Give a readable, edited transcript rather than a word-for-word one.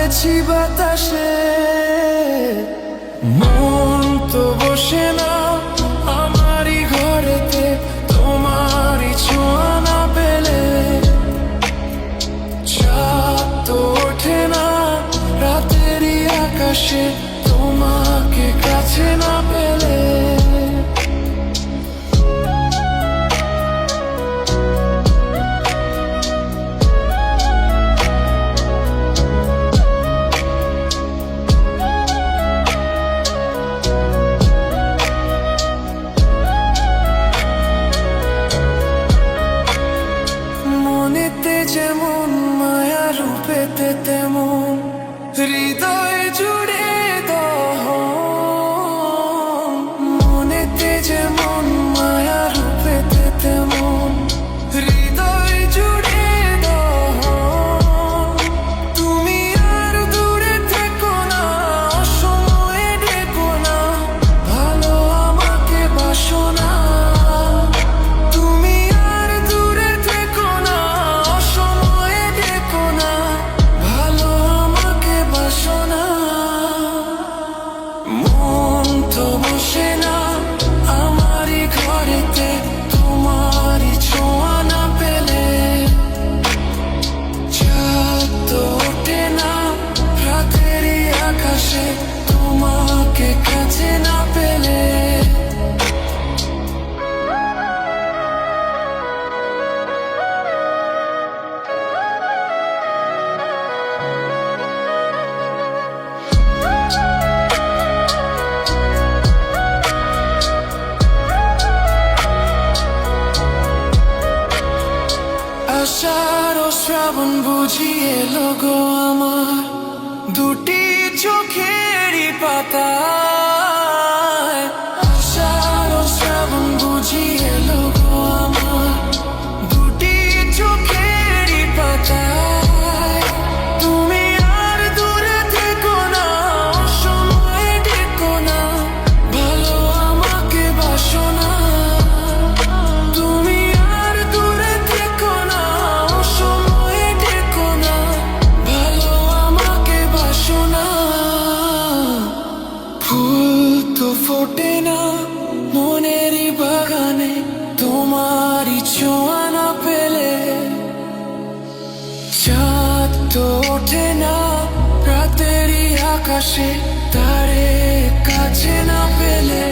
হারাচ্ছি বাতাসে। মন তো বসে না আমারই ঘরেতে, তোমারই ছোঁয়া না পেলে। চাঁদ তো ওঠে না রাতেরই আকাশে, তোমাকে কাছে না পেলে। মনেতে যেমন মায়া, রূপেতে তেমন হৃদয় জুড়ে দহন। মনেতে যেমন মায়া, রূপেতে তেমন হৃদয় জুড়ে দহন। তুমি আর দূরে থেকো না, অসময়ে ডেকো না, ভালো আমাকে বাসো না। তুমি আর দূরে থেকো না, অসময়ে ডেকো না, ভালো আমাকে বাসো না। মন তো বসে না আমারই ঘরেতে, তোমারই ছোঁয়া না পেলে। চাঁদ তো ওঠে না রাতেরই আকাশে, তোমাকে কাছে না পেলে। আষাঢ় ও শ্রাবণ বুঝি এলো গো আমার, দুটি চোখেরই পাতায়। আষাঢ় ও শ্রাবণ বুঝি এলো গো আমার, দুটি চোখেরই পাতায়। তুমি আর দূরে থেকো না, অসময়ে ডেকো না, ভালো আমাকে বাসো না। তুমি আর দূরে থেকো না, অসময়ে ডেকো না, ভালো আমাকে বাসো না। ফুল তো ফোটে না মনেরই বাগানে, তোমারই ছোঁয়া না পেলে। চাঁদ তো ওঠে না রাতেরই আকাশে, তারে কাছে না পেলে।